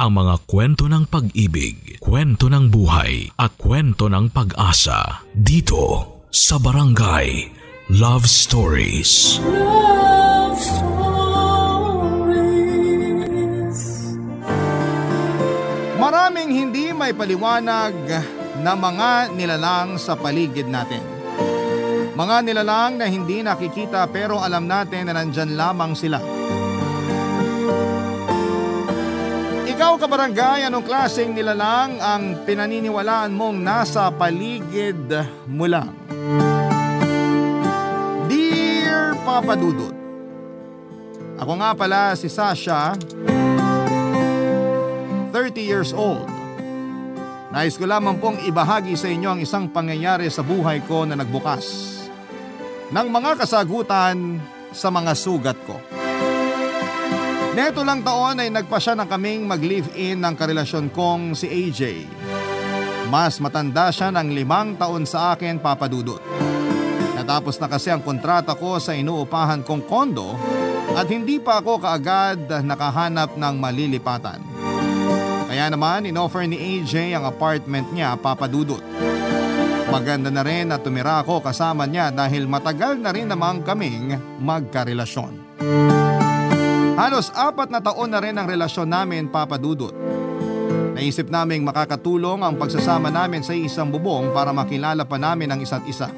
ang mga kwento ng pag-ibig, kwento ng buhay at kwento ng pag-asa dito sa Barangay Love Stories. Love Stories. Maraming hindi may paliwanag na mga nilalang sa paligid natin. Mga nilalang na hindi nakikita pero alam natin na nandyan lamang sila. Ikaw kabarangay, anong klaseng nilalang ang pinaniniwalaan mong nasa paligid mo lang? Dear Papa Dudut, ako nga pala si Sasha, 30 years old. Nais ko lamang pong ibahagi sa inyo ang isang pangyayari sa buhay ko na nagbukas ng mga kasagutan sa mga sugat ko. Neto lang taon ay nagpasya na kaming mag-live-in ng karelasyon kong si AJ. Mas matanda siya ng 5 taon sa akin, Papa Dudut. Natapos na kasi ang kontrata ko sa inuupahan kong kondo at hindi pa ako kaagad nakahanap ng malilipatan. Kaya naman inoffer ni AJ ang apartment niya, Papa Dudut. Maganda na rin na tumira ako kasama niya dahil matagal na rin naman kaming magkarelasyon. Halos 4 na taon na rin ang relasyon namin, Papa Dudut. Naisip naming makakatulong ang pagsasama namin sa isang bubong para makilala pa namin ang isa't isa.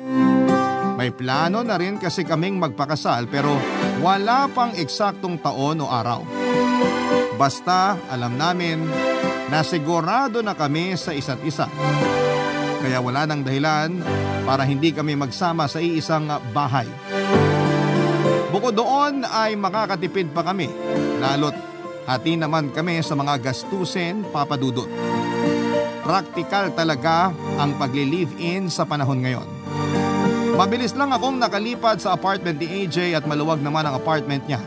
May plano na rin kasi kaming magpakasal pero wala pang eksaktong taon o araw. Basta alam namin na sigurado na kami sa isa't isa. Kaya wala nang dahilan para hindi kami magsama sa iisang bahay. Bukod doon ay makakatipid pa kami, lalo't hati naman kami sa mga gastusin, Papa Dudut. Praktikal talaga ang pagli-live-in sa panahon ngayon. Mabilis lang akong nakalipat sa apartment ni AJ at maluwag naman ang apartment niya.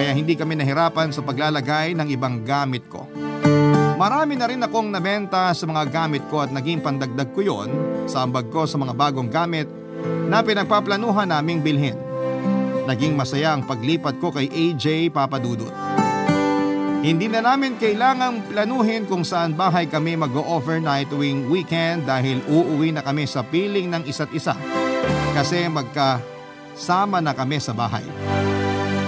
Kaya hindi kami nahirapan sa paglalagay ng ibang gamit ko. Marami na rin akong nabenta sa mga gamit ko at naging pandagdag ko yon sa ambag ko sa mga bagong gamit na pinagpaplanuhan naming bilhin. Naging masaya ang paglipat ko kay AJ, Papa Dudut. Hindi na namin kailangang planuhin kung saan bahay kami mag-overnight tuwing weekend dahil uuwi na kami sa piling ng isa't isa kasi magkasama na kami sa bahay.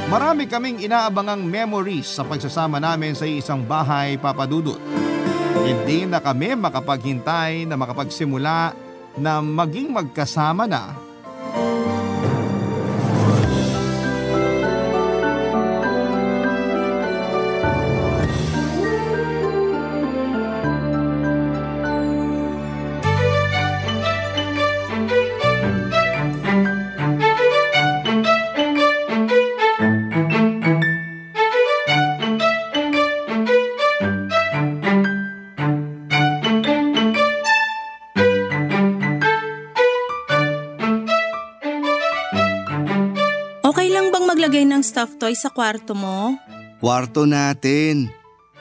Marami kaming inaabangang memories sa pagsasama namin sa isang bahay, Papa Dudut. Hindi na kami makapaghintay na makapagsimula na maging magkasama na. Stuffed toy sa kwarto mo? Kwarto natin.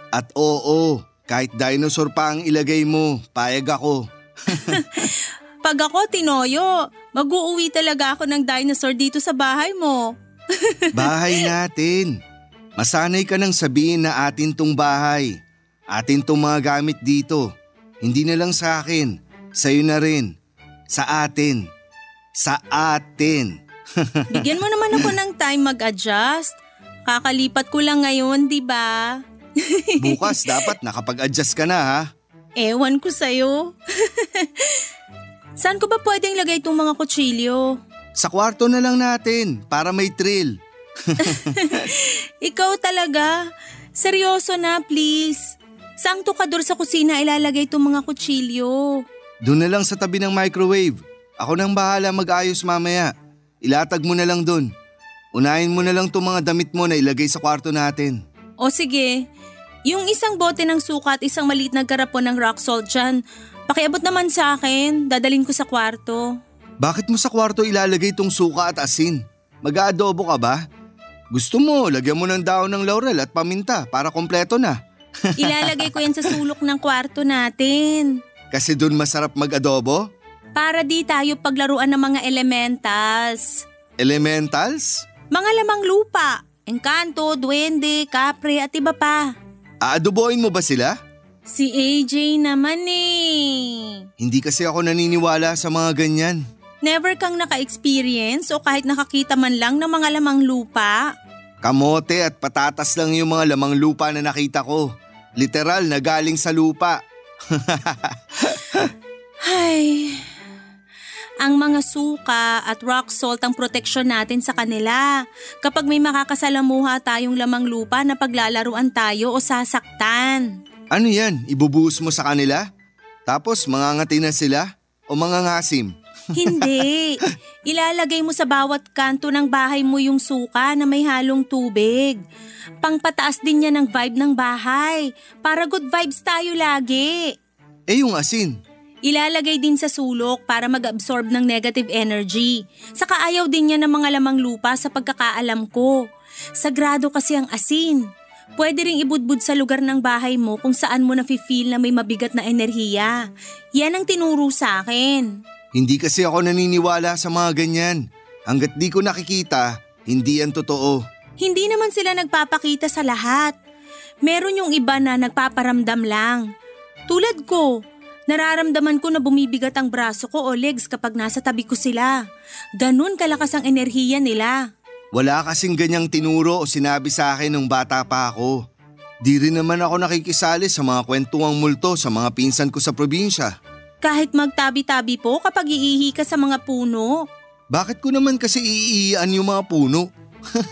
At oo, kahit dinosaur pa ang ilagay mo, payag ako. Pag ako, Tinoyo, mag-uuwi talaga ako ng dinosaur dito sa bahay mo. Bahay natin. Masanay ka nang sabihin na atin tong bahay. Atin tong mga gamit dito. Hindi na lang sa akin, sa'yo na rin. Sa atin. Sa atin. Bigyan mo naman ako ng time mag-adjust. Kakalipat ko lang ngayon, di ba? Bukas dapat nakapag-adjust ka na, ha? Ewan ko sa'yo. Saan ko ba pwedeng lagay itong mga kutsilyo? Sa kwarto na lang natin para may thrill. Ikaw talaga. Seryoso na, please. Saang tukador sa kusina ilalagay itong mga kutsilyo? Doon na lang sa tabi ng microwave. Ako nang bahala mag-ayos mamaya. Ilatag mo na lang dun. Unahin mo na lang itong mga damit mo na ilagay sa kwarto natin. O sige, yung isang bote ng suka at isang maliit na garapon ng rock salt dyan, pakiabot naman sa akin, dadalhin ko sa kwarto. Bakit mo sa kwarto ilalagay itong suka at asin? Mag-aadobo ka ba? Gusto mo, lagyan mo ng daon ng laurel at paminta para kompleto na. Ilalagay ko yan sa sulok ng kwarto natin. Kasi dun masarap mag-adobo? Para di tayo paglaruan ng mga elementals. Elementals? Mga lamang lupa, engkanto, duwende, kapre at iba pa. Aadobohin mo ba sila? Si AJ naman eh. Hindi kasi ako naniniwala sa mga ganyan. Never kang naka-experience o kahit nakakita man lang ng mga lamang lupa? Kamote at patatas lang yung mga lamang lupa na nakita ko. Literal na galing sa lupa. Ay, ang mga suka at rock salt ang proteksyon natin sa kanila. Kapag may makakasalamuha tayong lamang lupa na paglalaruan tayo o sasaktan. Ano yan? Ibubuhos mo sa kanila? Tapos mangangati na sila? O mangangasim? Hindi. Ilalagay mo sa bawat kanto ng bahay mo yung suka na may halong tubig. Pangpataas din yan ng vibe ng bahay. Para good vibes tayo lagi. Yung asin? Ilalagay din sa sulok para mag-absorb ng negative energy. Saka ayaw din niya ng mga lamang lupa sa pagkakaalam ko. Sagrado kasi ang asin. Pwede ring ibudbud sa lugar ng bahay mo kung saan mo nafe-feel na may mabigat na enerhiya. Yan ang tinuro sa akin. Hindi kasi ako naniniwala sa mga ganyan. Hanggat di ko nakikita, hindi yan totoo. Hindi naman sila nagpapakita sa lahat. Meron yung iba na nagpaparamdam lang. Tulad ko, nararamdaman ko na bumibigat ang braso ko o legs kapag nasa tabi ko sila. Ganun kalakas ang enerhiya nila. Wala kasing ganyang tinuro o sinabi sa akin nung bata pa ako. Di rin naman ako nakikisali sa mga kwentuang multo sa mga pinsan ko sa probinsya. Kahit magtabi-tabi po kapag iihi ka sa mga puno. Bakit ko naman kasi iiiyan yung mga puno?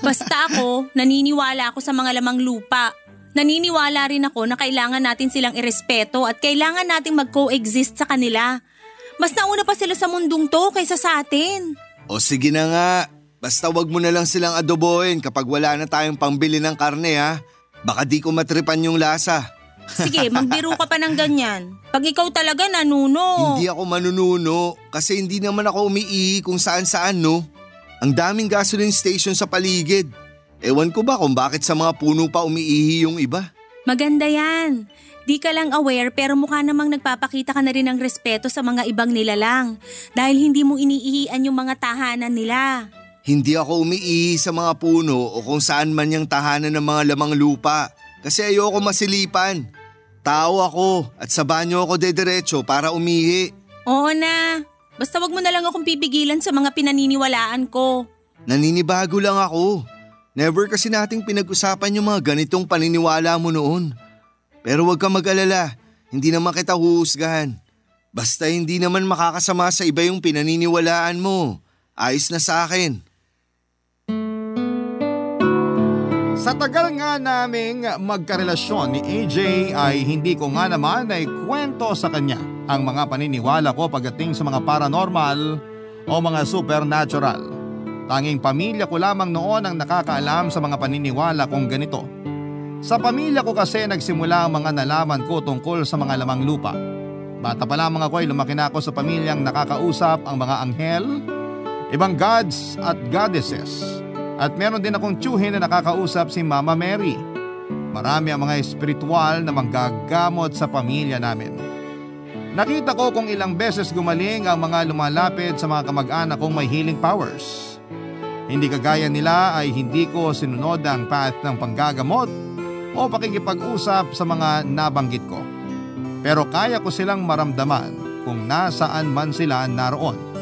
Basta ako, naniniwala ako sa mga lamang lupa. Naniniwala rin ako na kailangan natin silang irespeto at kailangan nating mag-coexist sa kanila. Mas nauna pa sila sa mundong to kaysa sa atin. O sige na nga, basta wag mo na lang silang adobohin kapag wala na tayong pangbili ng karne ha. Baka di ko matripan yung lasa. Sige, magbiro ka pa ng ganyan. Pag ikaw talaga nanuno. Hindi ako manununo kasi hindi naman ako umiihi kung saan-saan no. Ang daming gasoline station sa paligid. Ewan ko ba kung bakit sa mga puno pa umiihi yung iba. Maganda yan. Di ka lang aware pero mukha namang nagpapakita ka na rin ng respeto sa mga ibang nilalang. Dahil hindi mo iniihian yung mga tahanan nila. Hindi ako umiihi sa mga puno o kung saan man yung tahanan ng mga lamang lupa. Kasi ayoko masilipan. Tao ako at sa banyo ako dediretso para umihi. Oo na. Basta wag mo na lang akong pipigilan sa mga pinaniniwalaan ko. Naninibago lang ako. Never kasi nating pinag-usapan yung mga ganitong paniniwala mo noon. Pero huwag kang mag-alala, hindi naman kita huhusgahan. Basta hindi naman makakasama sa iba yung pinaniniwalaan mo. Ayos na sa akin. Sa tagal nga naming magkarelasyon ni AJ ay hindi ko nga naman ay kwento sa kanya ang mga paniniwala ko pagdating sa mga paranormal o mga supernatural. Tanging pamilya ko lamang noon ang nakakaalam sa mga paniniwala kong ganito. Sa pamilya ko kasi nagsimula ang mga nalaman ko tungkol sa mga lamang lupa. Bata pa lamang ako ay lumaki na ako sa pamilyang nakakausap ang mga anghel, ibang gods at goddesses. At meron din akong tiyuhin na nakakausap si Mama Mary. Marami ang mga espiritual na manggagamot sa pamilya namin. Nakita ko kung ilang beses gumaling ang mga lumalapit sa mga kamag-anak kong may healing powers. Hindi kagaya nila ay hindi ko sinunod ang path ng panggagamot o pakikipag-usap sa mga nabanggit ko. Pero kaya ko silang maramdaman kung nasaan man sila naroon.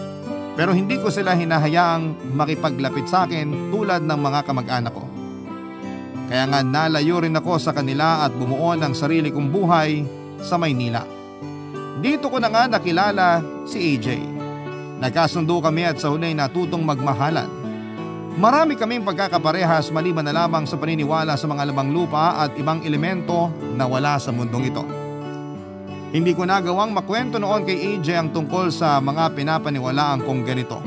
Pero hindi ko sila hinahayaang makipaglapit sa akin tulad ng mga kamag-anak ko. Kaya nga nalayo rin ako sa kanila at bumuo ng sarili kong buhay sa Maynila. Dito ko na nga nakilala si AJ. Nagkasundo kami at sa huli natutong magmahalan. Marami kaming pagkakaparehas maliban na lamang sa paniniwala sa mga lamang lupa at ibang elemento na wala sa mundong ito. Hindi ko nagawang makwento noon kay AJ ang tungkol sa mga pinapaniwalaan kong ganito.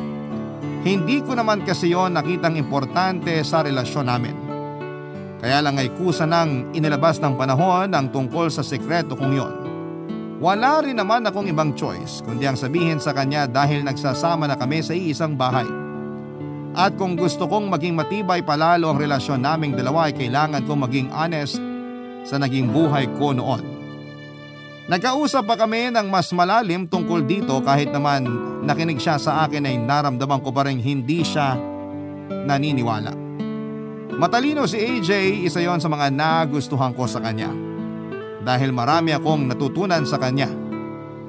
Hindi ko naman kasi yon nakitang importante sa relasyon namin. Kaya lang ay kusa nang inilabas ng panahon ang tungkol sa sekreto kong yon. Wala rin naman akong ibang choice kundi ang sabihin sa kanya dahil nagsasama na kami sa iisang bahay. At kung gusto kong maging matibay palalo ang relasyon naming dalawa ay kailangan kong maging honest sa naging buhay ko noon. Nagkausap pa kami ng mas malalim tungkol dito kahit naman nakinig siya sa akin ay naramdaman ko pa rin hindi siya naniniwala. Matalino si AJ, isa yon sa mga nagustuhan ko sa kanya. dahil marami akong natutunan sa kanya.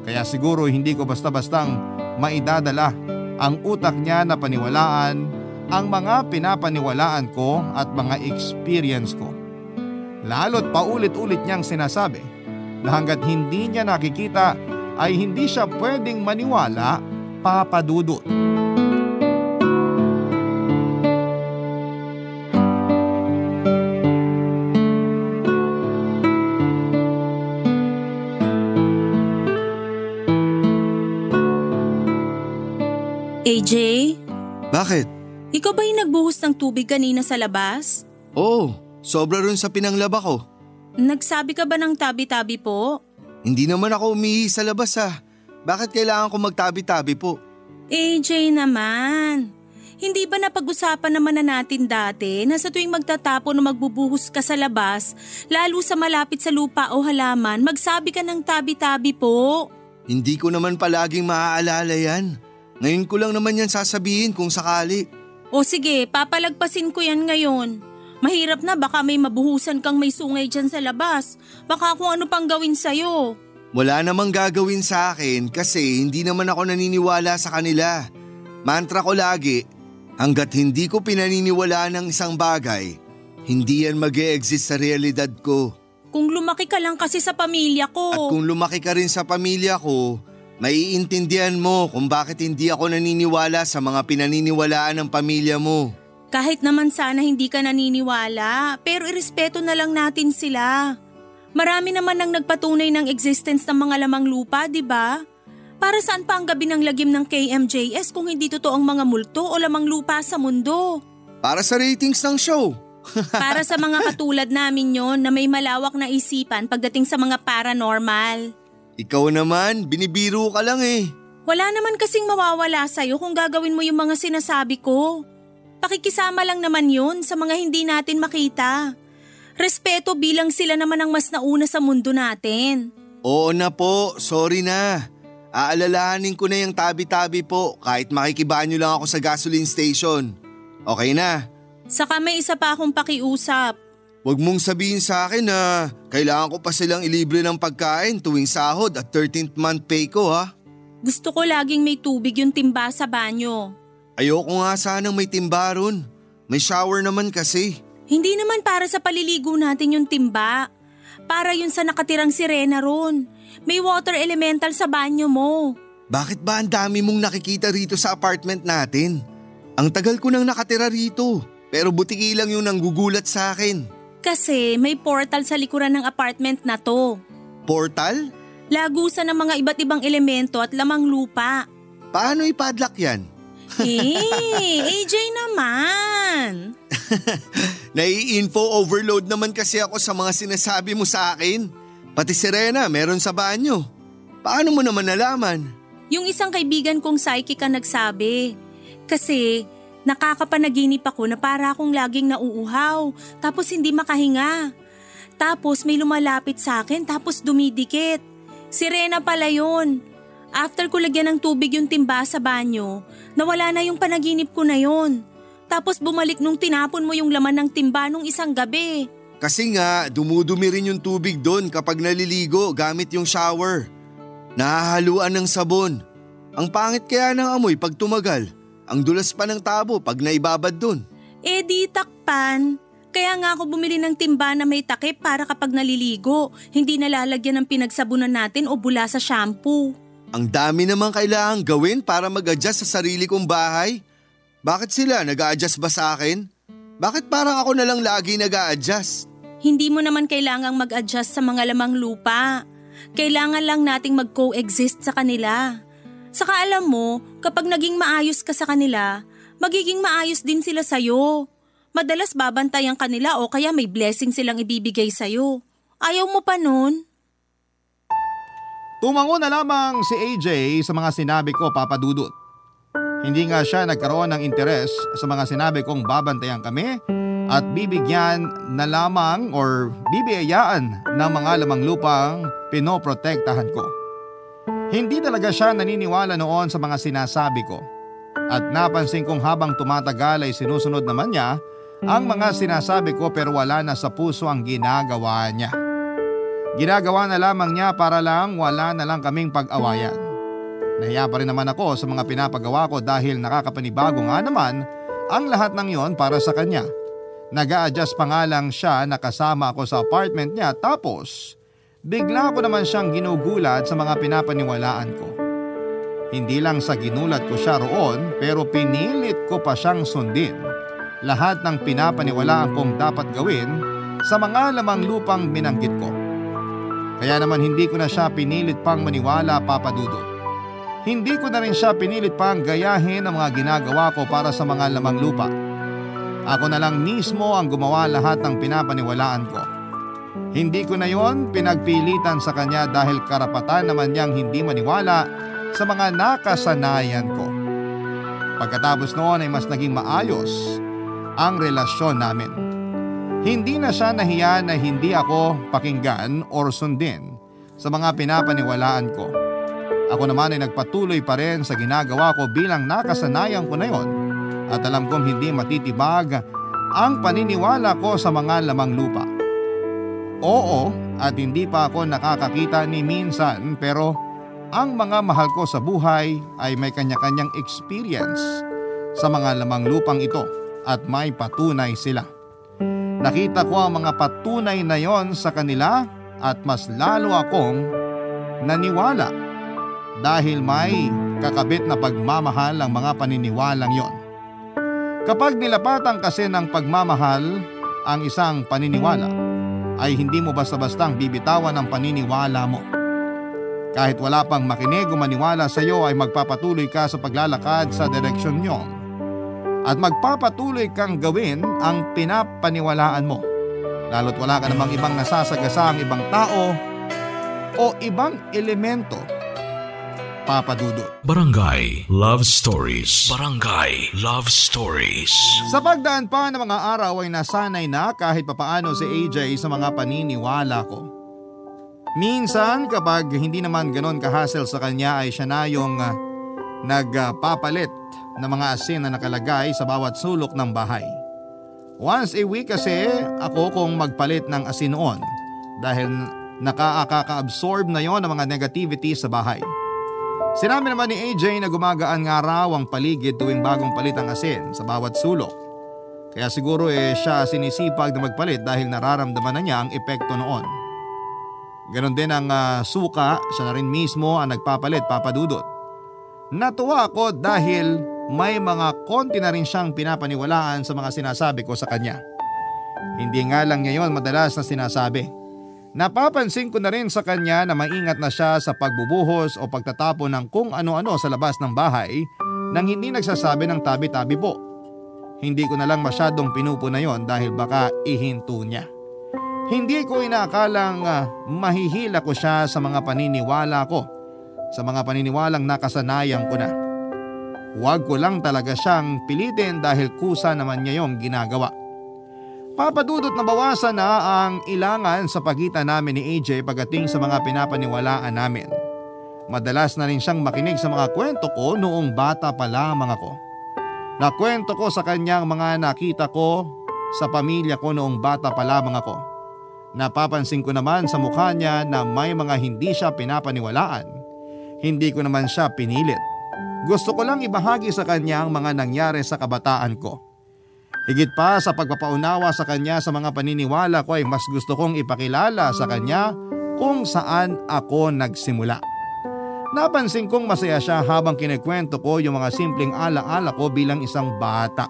Kaya siguro hindi ko basta-bastang maidadala ang utak niya na paniwalaan ang mga pinapaniwalaan ko at mga experience ko. Lalo't paulit-ulit niyang sinasabi na hanggat hindi niya nakikita ay hindi siya pwedeng maniwala, Papa Dudut. AJ? Bakit? Ikaw ba yung nagbuhos ng tubig kanina sa labas? Oo, sobra rin sa pinanglaba ko. Nagsabi ka ba ng tabi-tabi po? Hindi naman ako umihi sa labas Bakit kailangan ko magtabi-tabi po? AJ naman. Hindi ba napag-usapan naman na natin dati na sa tuwing magtatapon o magbubuhos ka sa labas, lalo sa malapit sa lupa o halaman, magsabi ka ng tabi-tabi po? Hindi ko naman palaging maaalala yan. Ngayon ko lang naman yan sasabihin kung sakali. O sige, papalagpasin ko yan ngayon. Mahirap na, baka may mabuhusan kang may sungay dyan sa labas. Baka kung ano pang gawin sa'yo. Wala namang gagawin sa akin kasi hindi naman ako naniniwala sa kanila. Mantra ko lagi, hanggat hindi ko pinaniniwalaan ng isang bagay, hindi yan mag-e-exist sa realidad ko. Kung lumaki ka lang kasi sa pamilya ko. At kung lumaki ka rin sa pamilya ko, maiintindihan mo kung bakit hindi ako naniniwala sa mga pinaniniwalaan ng pamilya mo. Kahit naman sana hindi ka naniniwala, pero irespeto na lang natin sila. Marami naman nang nagpatunay ng existence ng mga lamang lupa, di ba? Para saan pa ang gabi ng lagim ng KMJS kung hindi totoo ang mga multo o lamang lupa sa mundo? Para sa ratings ng show. Para sa mga katulad namin yon na may malawak na isipan pagdating sa mga paranormal. Ikaw naman, binibiro ka lang Wala naman kasing mawawala sa'yo kung gagawin mo yung mga sinasabi ko. Pakikisama lang naman yun sa mga hindi natin makita. Respeto bilang sila naman ang mas nauna sa mundo natin. Oo na po, sorry na. Aalalahanin ko na yung tabi-tabi po kahit makikibanyo lang ako sa gasoline station. Okay na? Saka may isa pa akong pakiusap. Huwag mong sabihin sa akin na kailangan ko pa silang ilibre ng pagkain tuwing sahod at 13th month pay ko Gusto ko laging may tubig yung timba sa banyo. Ayoko nga sanang may timba ron. May shower naman kasi. Hindi naman para sa paliligo natin yung timba. Para yun sa nakatirang sirena ron. May water elemental sa banyo mo. Bakit ba ang dami mong nakikita rito sa apartment natin? Ang tagal ko nang nakatira rito, pero butiki lang yung nanggugulat sa akin. Kasi may portal sa likuran ng apartment na to. Portal? Lagusan ng mga iba't ibang elemento at lamang lupa. Paano ipadlock yan? AJ naman. Nai-info overload naman kasi ako sa mga sinasabi mo sa akin. Pati sirena meron sa banyo. Paano mo naman nalaman? Yung isang kaibigan kong psychic ang nagsabi. Kasi nakakapanaginip ako na para akong laging nauuhaw tapos hindi makahinga. Tapos may lumalapit sa akin tapos dumidikit. Sirena pala yun. After ko lagyan ng tubig yung timba sa banyo, nawala na yung panaginip ko na yun. Tapos bumalik nung tinapon mo yung laman ng timba nung isang gabi. Kasi nga, dumudumi rin yung tubig doon kapag naliligo gamit yung shower. Nahahaluan ng sabon. Ang pangit kaya ng amoy pag tumagal. Ang dulas pa ng tabo pag naibabad doon. Di takpan. Kaya nga ako bumili ng timba na may takip para kapag naliligo, hindi nalalagyan ng pinagsabunan natin o bula sa shampoo. Ang dami namang kailangang gawin para mag-adjust sa sarili kong bahay. Bakit sila nag-a-adjust ba sa akin? Bakit parang ako na lang lagi nag-a-adjust? Hindi mo naman kailangang mag-adjust sa mga lamang lupa. Kailangan lang nating mag-coexist sa kanila. Saka alam mo, kapag naging maayos ka sa kanila, magiging maayos din sila sa'yo. Madalas babantayan kanila o kaya may blessing silang ibibigay sa'yo. Ayaw mo pa nun? Tumango na lamang si AJ sa mga sinabi ko, Papa Dudut. Hindi nga siya nagkaroon ng interes sa mga sinabi kong babantayan kami at bibigyan na lamang or bibiyayaan ng mga lamang lupang pinoprotektahan ko. Hindi talaga siya naniniwala noon sa mga sinasabi ko at napansin kong habang tumatagal ay sinusunod naman niya ang mga sinasabi ko pero wala na sa puso ang ginagawa niya. Ginagawa na lamang niya para lang wala na lang kaming pag-awayan. Nahiya pa rin naman ako sa mga pinapagawa ko dahil nakakapanibago nga naman ang lahat ng yon para sa kanya. Nag-a-adjust pa nga lang siya na kasama ako sa apartment niya tapos bigla ko naman siyang ginugulat sa mga pinapaniwalaan ko. Hindi lang sa ginulat ko siya roon pero pinilit ko pa siyang sundin lahat ng pinapaniwalaan kong dapat gawin sa mga lamang lupang binanggit ko. Kaya naman hindi ko na siya pinilit pang maniwala, Papa Dudut. Hindi ko na rin siya pinilit pang gayahin ang mga ginagawa ko para sa mga lamang lupa. Ako na lang mismo ang gumawa lahat ng pinapaniwalaan ko. Hindi ko na yon pinagpilitan sa kanya dahil karapatan naman niyang hindi maniwala sa mga nakasanayan ko. Pagkatapos noon ay mas naging maayos ang relasyon namin. Hindi na siya nahiya na hindi ako pakinggan or sundin sa mga pinapaniwalaan ko. Ako naman ay nagpatuloy pa rin sa ginagawa ko bilang nakasanayan ko na yon at alam kong hindi matitibag ang paniniwala ko sa mga lamang lupa. Oo, at hindi pa ako nakakakita ni minsan pero ang mga mahal ko sa buhay ay may kanya-kanyang experience sa mga lamang lupang ito at may patunay sila. Nakita ko ang mga patunay na yon sa kanila at mas lalo akong naniwala dahil may kakabit na pagmamahal ang mga paniniwalang yon. Kapag nilapatan kasi ng pagmamahal ang isang paniniwala, ay hindi mo basta-bastang bibitawan ang paniniwala mo. Kahit wala pang makinig o maniwala sa iyo ay magpapatuloy ka sa paglalakad sa direksyon niyo at magpapatuloy kang gawin ang pinapaniwalaan mo. Lalo't wala ka namang ibang nasasagasa ang ibang tao o ibang elemento, Papa Dudut. Barangay Love Stories. Barangay Love Stories. Sa pagdaan pa ng mga araw ay nasanay na kahit papaano si AJ sa mga paniniwala ko. Minsan kapag hindi naman ganon ka-hassle sa kanya ay siya na yung nagpapalit ng mga asin na nakalagay sa bawat sulok ng bahay. Once a week kasi ako kung magpalit ng asin noon dahil nakaka-absorb na yon ng mga negativity sa bahay. Sinabi naman ni AJ na gumagaan nga raw ang paligid tuwing bagong palit ang asin sa bawat sulok. Kaya siguro siya sinisipag na magpalit dahil nararamdaman na niya ang epekto noon. Ganon din ang suka, siya na rin mismo ang nagpapalit, Papa Dudut. Natuwa ako dahil may mga konti na rin siyang pinapaniwalaan sa mga sinasabi ko sa kanya. Hindi nga lang ngayon madalas na sinasabi. Napapansin ko na rin sa kanya na maingat na siya sa pagbubuhos o pagtatapon ng kung ano-ano sa labas ng bahay nang hindi nagsasabi ng tabi-tabi po. Hindi ko na lang masyadong pinupo na yon dahil baka ihinto niya. Hindi ko inaakalang mahihila ko siya sa mga paniniwala ko, sa mga paniniwalang nakasanayan ko na. Huwag ko lang talaga siyang pilitin dahil kusa naman niya yung ginagawa. Papa Dudut, nabawasan na ang ilangan sa pagitan namin ni AJ pagdating sa mga pinapaniwalaan namin. Madalas na rin siyang makinig sa mga kwento ko noong bata pa lamang ako. Nakwento ko sa kanyang mga nakita ko sa pamilya ko noong bata pa lamang ako. Napapansin ko naman sa mukha niya na may mga hindi siya pinapaniwalaan. Hindi ko naman siya pinilit. Gusto ko lang ibahagi sa kanya ang mga nangyari sa kabataan ko. Higit pa sa pagpapaunawa sa kanya sa mga paniniwala ko ay mas gusto kong ipakilala sa kanya kung saan ako nagsimula. Napansin kong masaya siya habang kinikwento ko yung mga simpleng alaala ko bilang isang bata.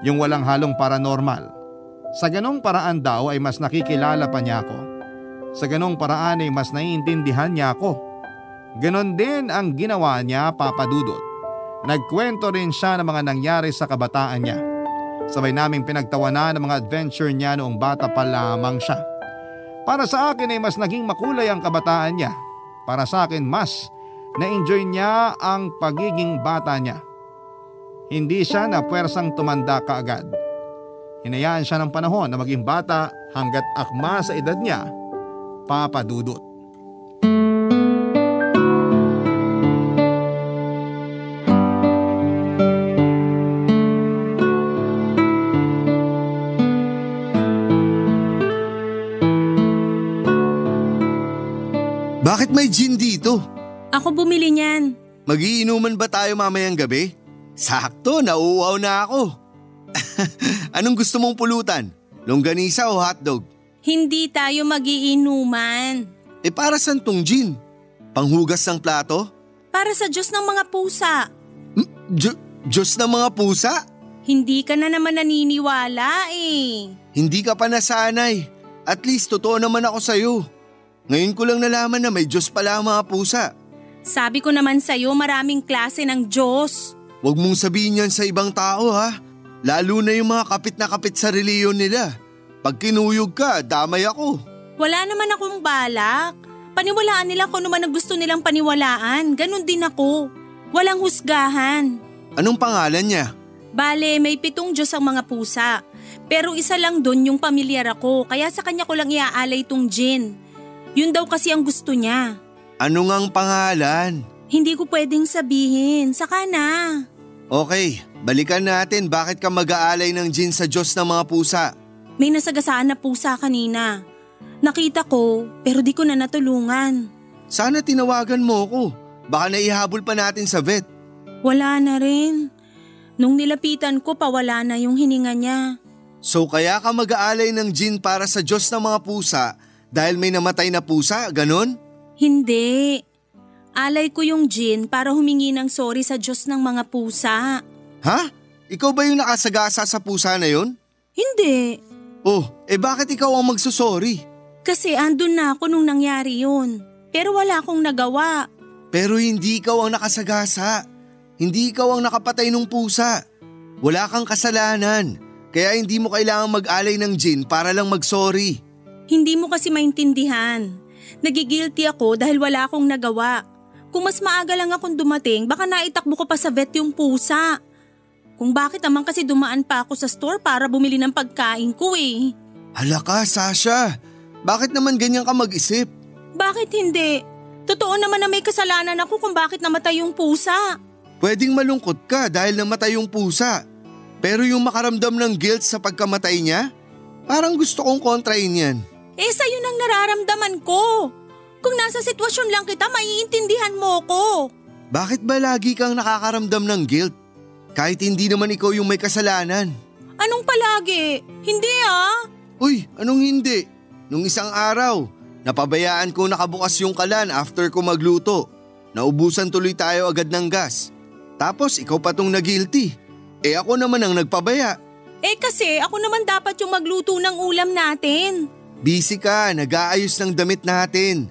Yung walang halong paranormal. Sa ganong paraan daw ay mas nakikilala pa niya ako. Sa ganong paraan ay mas naiintindihan niya ako. Ganon din ang ginawa niya, Papa Dudut. Nagkwento rin siya ng mga nangyari sa kabataan niya. Sabay naming pinagtawanan ng mga adventure niya noong bata pa lamang siya. Para sa akin ay mas naging makulay ang kabataan niya. Para sa akin mas na-enjoy niya ang pagiging bata niya. Hindi siya na puwersang tumanda kaagad. Hinayaan siya ng panahon na maging bata hanggat akma sa edad niya, Papa Dudut. Bakit may gin dito? Ako bumili niyan. Magiinuman ba tayo mamayang gabi? Sakto, nauuhaw na ako. Anong gusto mong pulutan? Longganisa o hotdog? Hindi tayo magiinuman. Para saan tong gin? Panghugas ng plato? Para sa Diyos ng mga pusa. Diyos ng mga pusa? Hindi ka na naman naniniwala eh. Hindi ka pa nasanay. At least totoo naman ako sa'yo. Ngayon ko lang nalaman na may Diyos pala ang mga pusa. Sabi ko naman sa'yo maraming klase ng Diyos. Huwag mong sabihin yan sa ibang tao ha. Lalo na yung mga kapit na kapit sa reliyon nila. Pag kinuyog ka, damay ako. Wala naman akong balak. Paniwalaan nila kung ano man ang gusto nilang paniwalaan. Ganon din ako. Walang husgahan. Anong pangalan niya? Bale, may 7 Diyos ang mga pusa. Pero isa lang dun yung pamilyar ako, kaya sa kanya ko lang iaalay tong gin. Yun daw kasi ang gusto niya. Ano ngang pangalan? Hindi ko pwedeng sabihin, saka na. Okay, balikan natin bakit ka mag-aalay ng gin sa Diyos ng mga pusa. May nasagasaan na pusa kanina. Nakita ko, pero di ko na natulungan. Sana tinawagan mo ko. Baka naihabol pa natin sa vet. Wala na rin. Nung nilapitan ko, pawala na yung hininga niya. So kaya ka mag-aalay ng gin para sa Diyos ng mga pusa dahil may namatay na pusa, ganon? Hindi. Alay ko yung gin para humingi ng sorry sa Diyos ng mga pusa. Ha? Ikaw ba yung nakasagasa sa pusa na yun? Hindi. Oh, bakit ikaw ang magsusorry? Kasi andun na ako nung nangyari yun. Pero wala akong nagawa. Pero hindi ikaw ang nakasagasa. Hindi ikaw ang nakapatay ng pusa. Wala kang kasalanan. Kaya hindi mo kailangang mag-alay ng gin para lang mag-sorry. Hindi mo kasi maintindihan. Nagigilty ako dahil wala akong nagawa. Kung mas maaga lang akong dumating, baka naitakbo ko pa sa vet yung pusa. Kung bakit naman kasi dumaan pa ako sa store para bumili ng pagkain ko eh. Hala ka, Sasha. Bakit naman ganyan ka mag-isip? Bakit hindi? Totoo naman na may kasalanan ako kung bakit namatay yung pusa. Pwedeng malungkot ka dahil namatay yung pusa. Pero yung makaramdam ng guilt sa pagkamatay niya, parang gusto kong kontrain yan. Sa'yo nang nararamdaman ko. Kung nasa sitwasyon lang kita, maiintindihan mo ko. Bakit ba lagi kang nakakaramdam ng guilt? Kahit hindi naman ikaw yung may kasalanan. Anong palagi? Hindi ah. Uy, anong hindi? Nung isang araw, napabayaan ko nakabukas yung kalan after ko magluto. Naubusan tuloy tayo agad ng gas. Tapos ikaw pa tong nag-guilty. Ako naman ang nagpabaya. Kasi ako naman dapat yung magluto ng ulam natin. Busy ka, nag-aayos ng damit natin.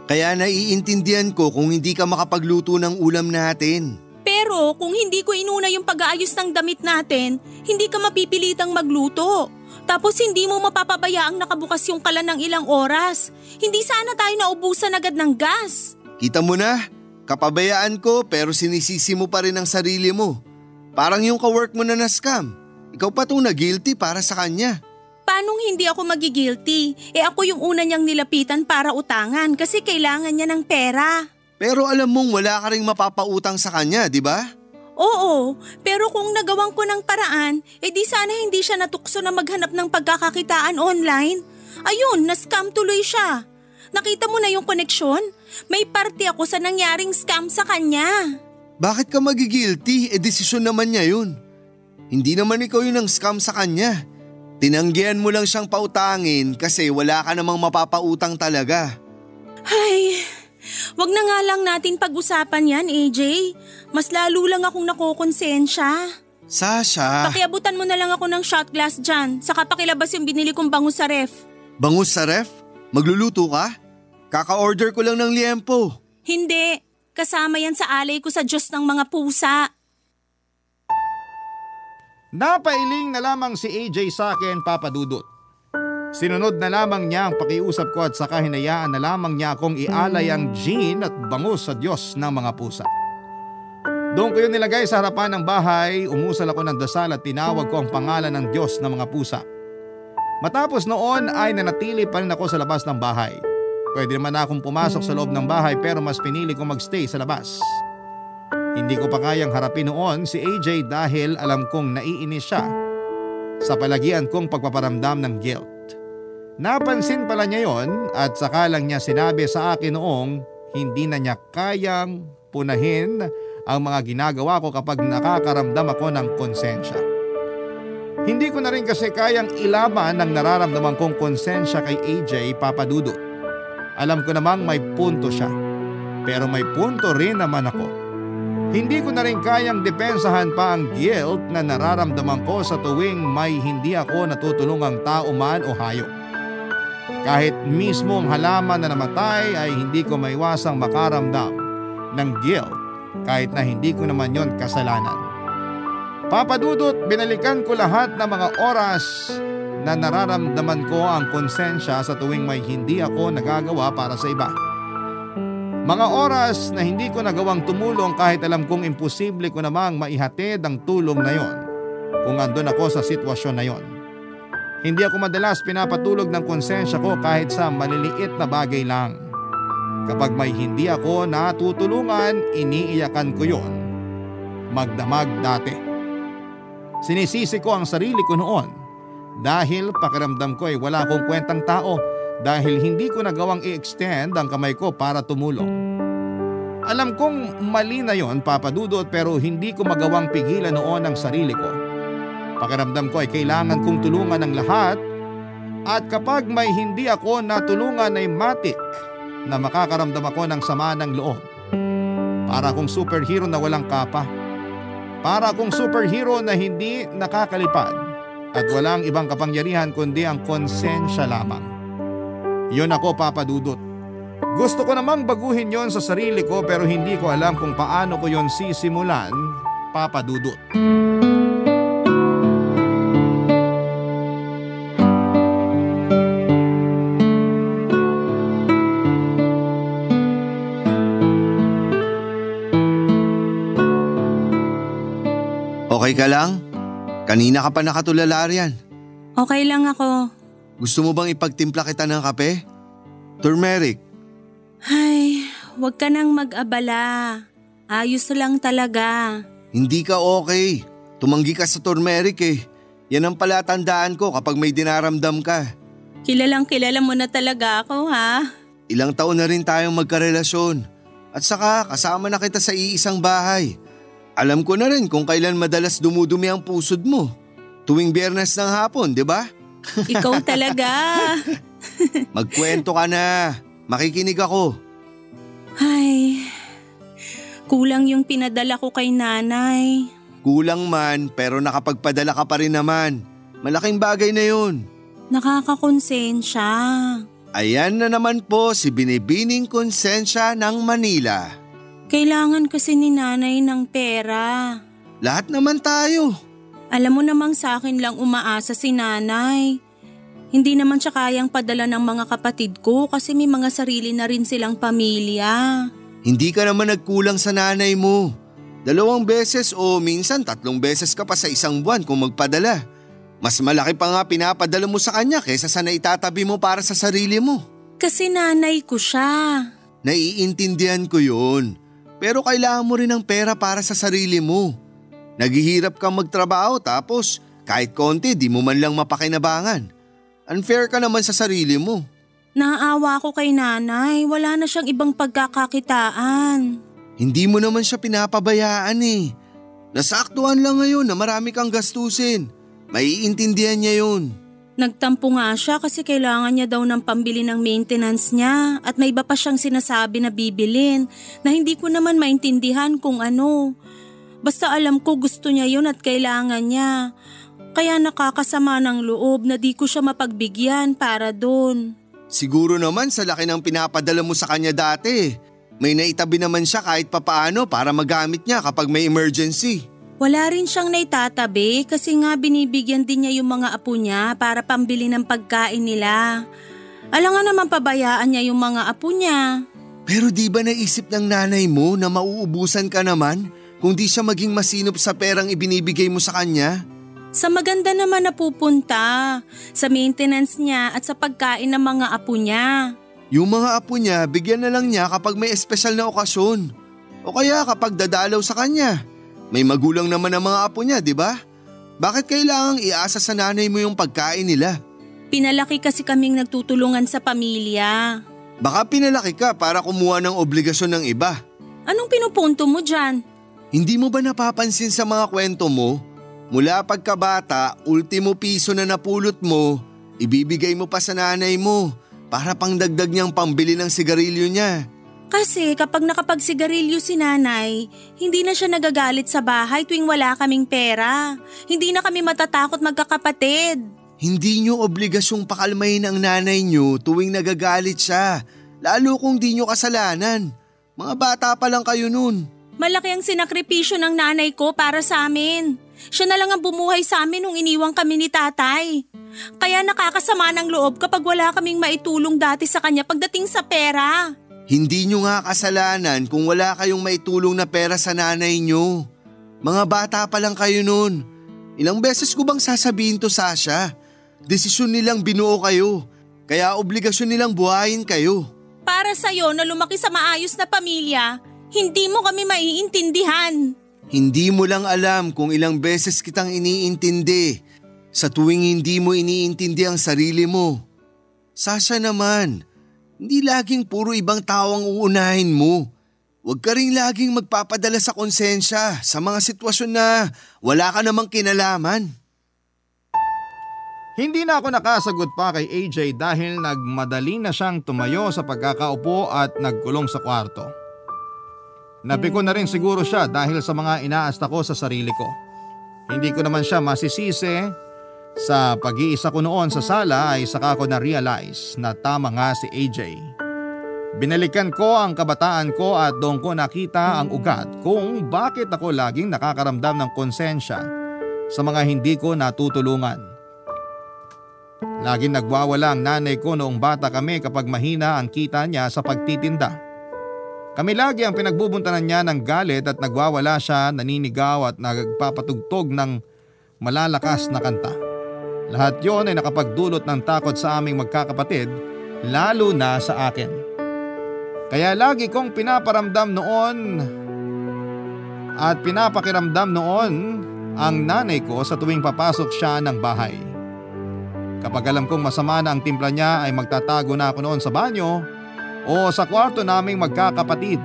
Kaya naiintindihan ko kung hindi ka makapagluto ng ulam natin. Pero kung hindi ko inuna yung pag-aayos ng damit natin, hindi ka mapipilitang magluto. Tapos hindi mo mapapabayaang nakabukas yung kalan ng ilang oras. Hindi sana tayo naubusan agad ng gas. Kita mo na, kapabayaan ko pero sinisisi mo pa rin ang sarili mo. Parang yung kawork mo na na-scam. Ikaw pa itong na-guilty para sa kanya. Paanong hindi ako magigilty? Ako yung una niyang nilapitan para utangan kasi kailangan niya ng pera. Pero alam mong wala ka ring mapapautang sa kanya, di ba? Oo, pero kung nagawan ko ng paraan, di sana hindi siya natukso na maghanap ng pagkakakitaan online. Ayun, na-scam tuloy siya. Nakita mo na yung koneksyon? May parte ako sa nangyaring scam sa kanya. Bakit ka magigilty? Desisyon naman niya yun. Hindi naman ikaw yun ang scam sa kanya. Tinanggihan mo lang siyang pautangin kasi wala ka namang mapapautang talaga. Ay, wag na nga lang natin pag-usapan yan, AJ. Mas lalo lang akong nakokonsensya. Sasha! Pakiabutan mo na lang ako ng shot glass dyan, saka pakilabas yung binili kong bangus sa ref. Bangus sa ref? Magluluto ka? Kaka-order ko lang ng liempo. Hindi, kasama yan sa alay ko sa Diyos ng mga pusa. Napailing na lamang si AJ sa akin, Papa Dudut. Sinunod na lamang niya ang pakiusap ko at saka hinayaan na lamang niya akong ialay ang gin at bangus sa Diyos ng mga pusa. Doon ko yun nilagay sa harapan ng bahay, umusal ako ng dasal at tinawag ko ang pangalan ng Diyos ng mga pusa. Matapos noon ay nanatili pa rin ako sa labas ng bahay. Pwede naman akong pumasok sa loob ng bahay pero mas pinili kong magstay sa labas. Hindi ko pa kayang harapin noon si AJ dahil alam kong naiinis siya sa palagian kong pagpaparamdam ng guilt. Napansin pala niya yon at saka lang niya sinabi sa akin noong hindi na niya kayang punahin ang mga ginagawa ko kapag nakakaramdam ako ng konsensya. Hindi ko na rin kasi kayang ilaban ang nararamdaman kong konsensya kay AJ, Papa Dudut. Alam ko namang may punto siya, pero may punto rin naman ako. Hindi ko na rin kayang depensahan pa ang guilt na nararamdaman ko sa tuwing may hindi ako natutulungang tao man o hayop. Kahit mismo ang halaman na namatay ay hindi ko maiwasang makaramdam ng guilt kahit na hindi ko naman yon kasalanan. Papa Dudut, binalikan ko lahat ng mga oras na nararamdaman ko ang konsensya sa tuwing may hindi ako nagagawa para sa iba. Mga oras na hindi ko nagawang tumulong kahit alam kong imposible ko namang maihatid ang tulong na yon kung andun ako sa sitwasyon na yon. Hindi ako madalas pinapatulog ng konsensya ko kahit sa maliliit na bagay lang. Kapag may hindi ako natutulungan, iniiyakan ko yon. Magdamag dati. Sinisisi ko ang sarili ko noon dahil pakiramdam ko ay wala akong kwentang tao dahil hindi ko nagawang i-extend ang kamay ko para tumulong. Alam kong mali na yon, Papa Dudut, pero hindi ko magawang pigilan noon ang sarili ko. Pakiramdam ko ay kailangan kong tulungan ng lahat at kapag may hindi ako natulungan ay matik na makakaramdam ako ng sama ng loob. Para akong superhero na walang kapa. Para akong superhero na hindi nakakalipad at walang ibang kapangyarihan kundi ang konsensya lamang. Yun ako, Papa Dudut. Gusto ko namang baguhin yon sa sarili ko pero hindi ko alam kung paano ko yon sisimulan, Papa Dudut. Okay ka lang? Kanina ka pa nakatulala riyan. Okay lang ako. Gusto mo bang ipagtimpla kita ng kape? Turmeric. Ay, huwag ka nang mag-abala. Ayos lang talaga. Hindi ka okay. Tumanggi ka sa turmeric eh. Yan ang palatandaan ko kapag may dinaramdam ka. Kilalang kilala mo na talaga ako, ha? Ilang taon na rin tayong magkarelasyon. At saka kasama na kita sa iisang bahay. Alam ko na rin kung kailan madalas dumudumi ang pusod mo. Tuwing Biyernes ng hapon, di ba? Ikaw talaga. Magkwento ka na. Makikinig ako. Ay, kulang yung pinadala ko kay nanay. Kulang man pero nakapagpadala ka pa rin naman. Malaking bagay na yun. Nakakakonsensya. Ayan na naman po si Binibining Konsensya ng Manila. Kailangan kasi ni nanay ng pera. Lahat naman tayo. Alam mo namang sa akin lang umaasa si nanay. Hindi naman siya kayang padala ng mga kapatid ko kasi may mga sarili na rin silang pamilya. Hindi ka naman nagkulang sa nanay mo. 2 beses o minsan 3 beses ka pa sa isang buwan kung magpadala. Mas malaki pa nga pinapadala mo sa kanya kaysa sa naitatabi mo para sa sarili mo. Kasi nanay ko siya. Naiintindihan ko yun. Pero kailangan mo rin ng pera para sa sarili mo. Naghihirap kang magtrabaho tapos kahit konti di mo man lang mapakinabangan. Unfair ka naman sa sarili mo. Naaawa ko kay nanay, wala na siyang ibang pagkakakitaan. Hindi mo naman siya pinapabayaan eh. Nasaktuhan lang ngayon na marami kang gastusin. Maiintindihan niya yun. Nagtampo nga siya kasi kailangan niya daw ng pambili ng maintenance niya at may iba pa siyang sinasabi na bibilin na hindi ko naman maintindihan kung ano. Basta alam ko gusto niya yun at kailangan niya. Kaya nakakasama ng loob na di ko siya mapagbigyan para doon. Siguro naman sa laki ng pinapadala mo sa kanya dati. May naitabi naman siya kahit papaano para magamit niya kapag may emergency. Wala rin siyang naitatabi kasi nga binibigyan din niya yung mga apo niya para pambili ng pagkain nila. Alam nga naman pabayaan niya yung mga apo niya. Pero di ba naisip ng nanay mo na mauubusan ka naman kung di siya maging masinop sa perang ibinibigay mo sa kanya? Sa maganda naman na pupunta, sa maintenance niya at sa pagkain ng mga apo niya. Yung mga apo niya bigyan na lang niya kapag may espesyal na okasyon. O kaya kapag dadalaw sa kanya. May magulang naman ang mga apo niya, di ba? Bakit kailangang iasa sa nanay mo yung pagkain nila? Pinalaki kasi kaming nagtutulungan sa pamilya. Baka pinalaki ka para kumuha ng obligasyon ng iba. Anong pinupunto mo dyan? Hindi mo ba napapansin sa mga kwento mo? Mula pagkabata, ultimo piso na napulot mo, ibibigay mo pa sa nanay mo para pangdagdag niyang pambili ng sigarilyo niya. Kasi kapag nakapagsigarilyo si nanay, hindi na siya nagagalit sa bahay tuwing wala kaming pera. Hindi na kami matatakot magkakapatid. Hindi niyo obligasyong pakalmahin ang nanay niyo tuwing nagagalit siya, lalo kung di niyo kasalanan. Mga bata pa lang kayo nun. Malaki ang sinakripisyo ng nanay ko para sa amin. Siya na lang ang bumuhay sa amin nung iniwang kami ni tatay. Kaya nakakasama ng loob kapag wala kaming maitulong dati sa kanya pagdating sa pera. Hindi nyo nga kasalanan kung wala kayong maitulong na pera sa nanay nyo. Mga bata pa lang kayo nun. Ilang beses ko bang sasabihin to, Sasha? Desisyon nilang binuo kayo, kaya obligasyon nilang buhayin kayo. Para sa'yo na lumaki sa maayos na pamilya, hindi mo kami maiintindihan. Hindi mo lang alam kung ilang beses kitang iniintindi sa tuwing hindi mo iniintindi ang sarili mo. Sasha naman, hindi laging puro ibang tao ang uunahin mo. Huwag ka rin laging magpapadala sa konsensya sa mga sitwasyon na wala ka namang kinalaman. Hindi na ako nakasagot pa kay AJ dahil nagmadali na siyang tumayo sa pagkakaupo at nagkulong sa kwarto. Napiko na rin siguro siya dahil sa mga inaasta ko sa sarili ko. Hindi ko naman siya masisisi. Sa pag-iisa ko noon sa sala ay saka ko na-realize na tama nga si AJ. Binalikan ko ang kabataan ko at doon ko nakita ang ugat kung bakit ako laging nakakaramdam ng konsensya sa mga hindi ko natutulungan. Laging nagwawala ang nanay ko noong bata kami kapag mahina ang kita niya sa pagtitinda. Kami lagi ang pinagbubuntanan niya ng galit at nagwawala siya, naninigaw at nagpapatugtog ng malalakas na kanta. Lahat yon ay nakapagdulot ng takot sa aming magkakapatid, lalo na sa akin. Kaya lagi kong pinaparamdam noon at pinapakiramdam noon ang nanay ko sa tuwing papasok siya ng bahay. Kapag alam kong masama na ang timpla niya ay magtatago na ako noon sa banyo o sa kwarto naming magkakapatid.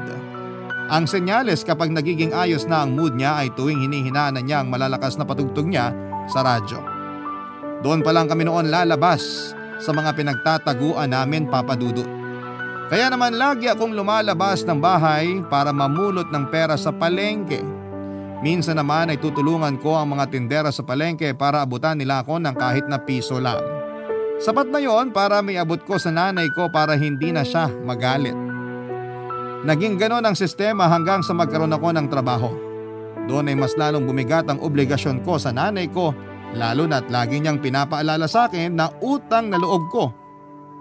Ang senyales kapag nagiging ayos na ang mood niya ay tuwing hinihinaan niya ang malalakas na patugtog niya sa radyo. Doon pa lang kami noon lalabas sa mga pinagtataguan namin, Papa Dudut. Kaya naman lagi akong lumalabas ng bahay para mamulot ng pera sa palengke. Minsan naman ay tutulungan ko ang mga tindera sa palengke para abutan nila ako ng kahit na piso lang. Sapat na yon para may abot ko sa nanay ko para hindi na siya magalit. Naging ganon ang sistema hanggang sa magkaroon ako ng trabaho. Doon ay mas lalong bumigat ang obligasyon ko sa nanay ko, lalo na't lagi niyang pinapaalala sa akin na utang na loob ko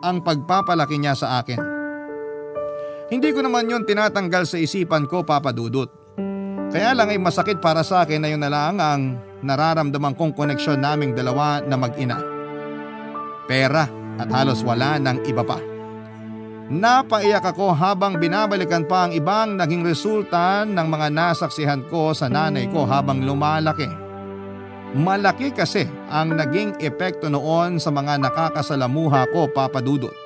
ang pagpapalaki niya sa akin. Hindi ko naman yun tinatanggal sa isipan ko, Papa Dudut. Kaya lang ay masakit para sa akin na yun na lang ang nararamdaman kong koneksyon naming dalawa na mag-ina. Pera at halos wala ng iba pa. Napaiyak ako habang binabalikan pa ang ibang naging resulta ng mga nasaksihan ko sa nanay ko habang lumalaki. Malaki kasi ang naging epekto noon sa mga nakakasalamuha ko, Papa Dudut.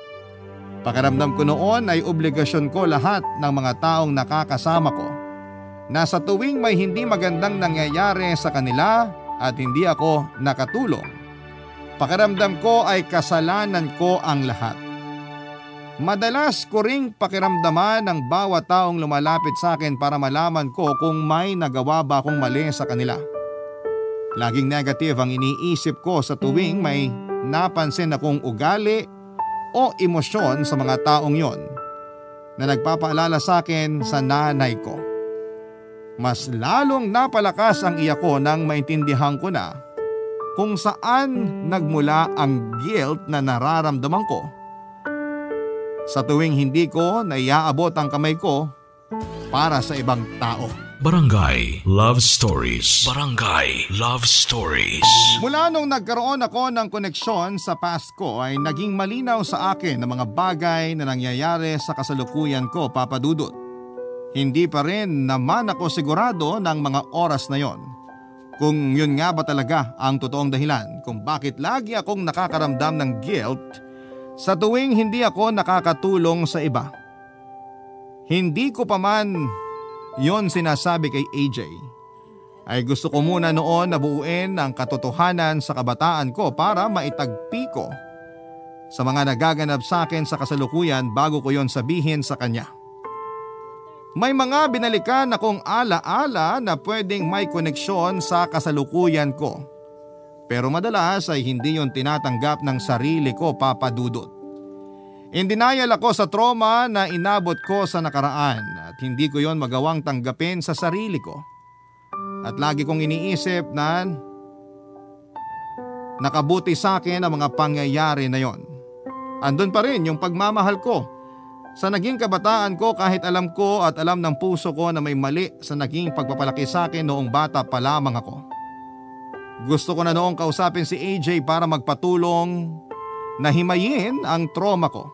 Pakiramdam ko noon ay obligasyon ko lahat ng mga taong nakakasama ko. Nasa tuwing may hindi magandang nangyayari sa kanila at hindi ako nakatulong, pakiramdam ko ay kasalanan ko ang lahat. Madalas ko ring pakiramdaman ng bawat taong lumalapit sa akin para malaman ko kung may nagawa ba akong mali sa kanila. Laging negative ang iniisip ko sa tuwing may napansin akong ugali o emosyon sa mga taong yon na nagpapaalala sa akin sa nanay ko. Mas lalong napalakas ang iyak ko nang maintindihan ko na kung saan nagmula ang guilt na nararamdaman ko sa tuwing hindi ko naiaabot ang kamay ko para sa ibang tao. Barangay Love Stories. Barangay Love Stories. Mula nung nagkaroon ako ng koneksyon sa past ko ay naging malinaw sa akin ang mga bagay na nangyayari sa kasalukuyan ko, Papa Dudut. Hindi pa rin naman ako sigurado ng mga oras na yon kung yun nga ba talaga ang totoong dahilan kung bakit lagi akong nakakaramdam ng guilt sa tuwing hindi ako nakakatulong sa iba. Hindi ko pa man yon sinasabi kay AJ, ay gusto ko muna noon na buuin ang katotohanan sa kabataan ko para maitagpi ko sa mga nagaganap sa akin sa kasalukuyan bago ko yon sabihin sa kanya. May mga binalikan akong alaala na pwedeng may koneksyon sa kasalukuyan ko. Pero madalas ay hindi yon tinatanggap ng sarili ko, Papa Dudut. In denial ako sa trauma na inabot ko sa nakaraan at hindi ko yon magawang tanggapin sa sarili ko. At lagi kong iniisip na nakabuti sa akin ang mga pangyayari na yon. Andun pa rin yung pagmamahal ko sa naging kabataan ko kahit alam ko at alam ng puso ko na may mali sa naging pagpapalaki sa akin noong bata pa lamang ako. Gusto ko na noong kausapin si AJ para magpatulong na himayin ang trauma ko.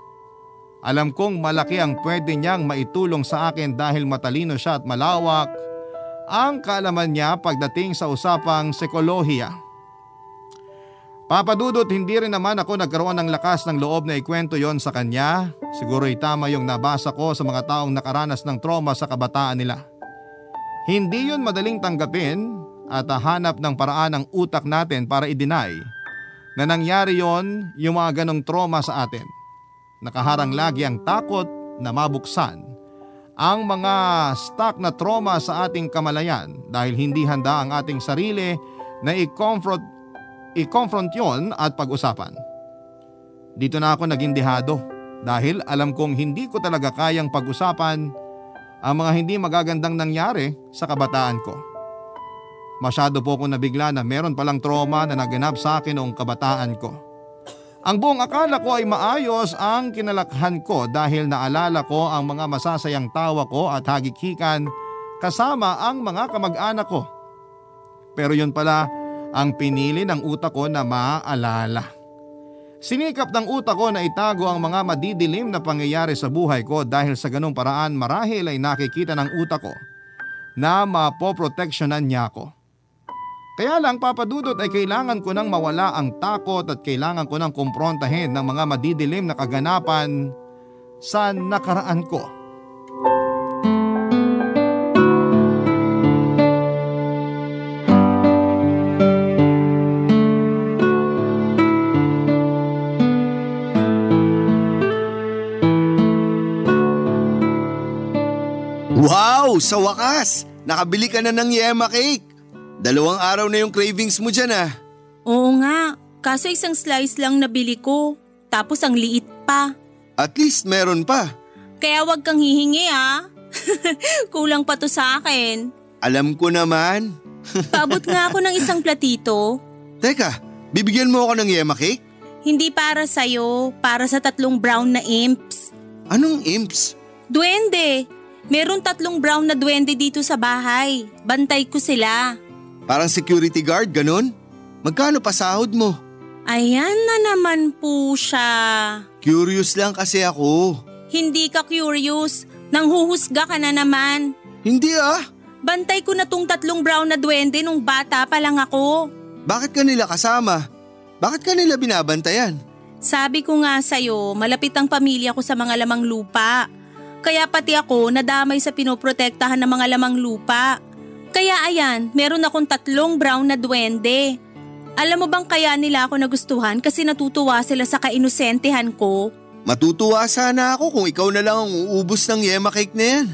Alam kong malaki ang pwede niyang maitulong sa akin dahil matalino siya at malawak ang kaalaman niya pagdating sa usapang psikolohiya. Papa Dudut, hindi rin naman ako nagkaroon ng lakas ng loob na ikwento yon sa kanya. Siguro'y tama yung nabasa ko sa mga taong nakaranas ng trauma sa kabataan nila. Hindi yon madaling tanggapin at hanap ng paraan ang utak natin para i-deny na nangyari yon yung mga ganong trauma sa atin. Nakaharang lagi ang takot na mabuksan ang mga stuck na trauma sa ating kamalayan dahil hindi handa ang ating sarili na i-confront yon at pag-usapan. Dito na ako naging dehado dahil alam kong hindi ko talaga kayang pag-usapan ang mga hindi magagandang nangyari sa kabataan ko. Masyado po akong nabigla na meron palang trauma na naganap sa akin noong kabataan ko. Ang buong akala ko ay maayos ang kinalakhan ko dahil naalala ko ang mga masasayang tawa ko at hagikhikan kasama ang mga kamag-anak ko. Pero yun pala ang pinili ng utak ko na maaalala. Sinikap ng utak ko na itago ang mga madidilim na pangyayari sa buhay ko dahil sa ganung paraan marahil ay nakikita ng utak ko na mapoproteksyonan niya ako. Kaya lang, Papa Dudut, ay kailangan ko nang mawala ang takot at kailangan ko nang kumprontahin ng mga madidilim na kaganapan sa nakaraan ko. Wow! Sa wakas! Nakabili ka na ng yema cake! 2 araw na yung cravings mo dyan ah. Oo nga, kaso isang slice lang nabili ko. Tapos ang liit pa. At least meron pa. Kaya wag kang hihingi ah. Kulang pa to sa akin. Alam ko naman. Paabot nga ako ng isang platito. Teka, bibigyan mo ako ng yema cake? Hindi para sa'yo, para sa 3 brown na imps. Anong imps? Duwende. Meron 3 brown na duwende dito sa bahay. Bantay ko sila. Parang security guard, ganun? Magkano pa sahod mo? Ayan na naman po siya. Curious lang kasi ako. Hindi ka curious. Nanghuhusga ka na naman. Hindi ah. Bantay ko na tong 3 brown na duwende nung bata pa lang ako. Bakit ka nila kasama? Bakit ka nila binabantayan? Sabi ko nga sa'yo, malapit ang pamilya ko sa mga lamang lupa. Kaya pati ako nadamay sa pinoprotektahan ng mga lamang lupa. Kaya ayan, meron akong 3 brown na duwende. Alam mo bang kaya nila ako nagustuhan kasi natutuwa sila sa kainusentehan ko? Matutuwa sana ako kung ikaw na lang ang uubos ng yema cake na yan.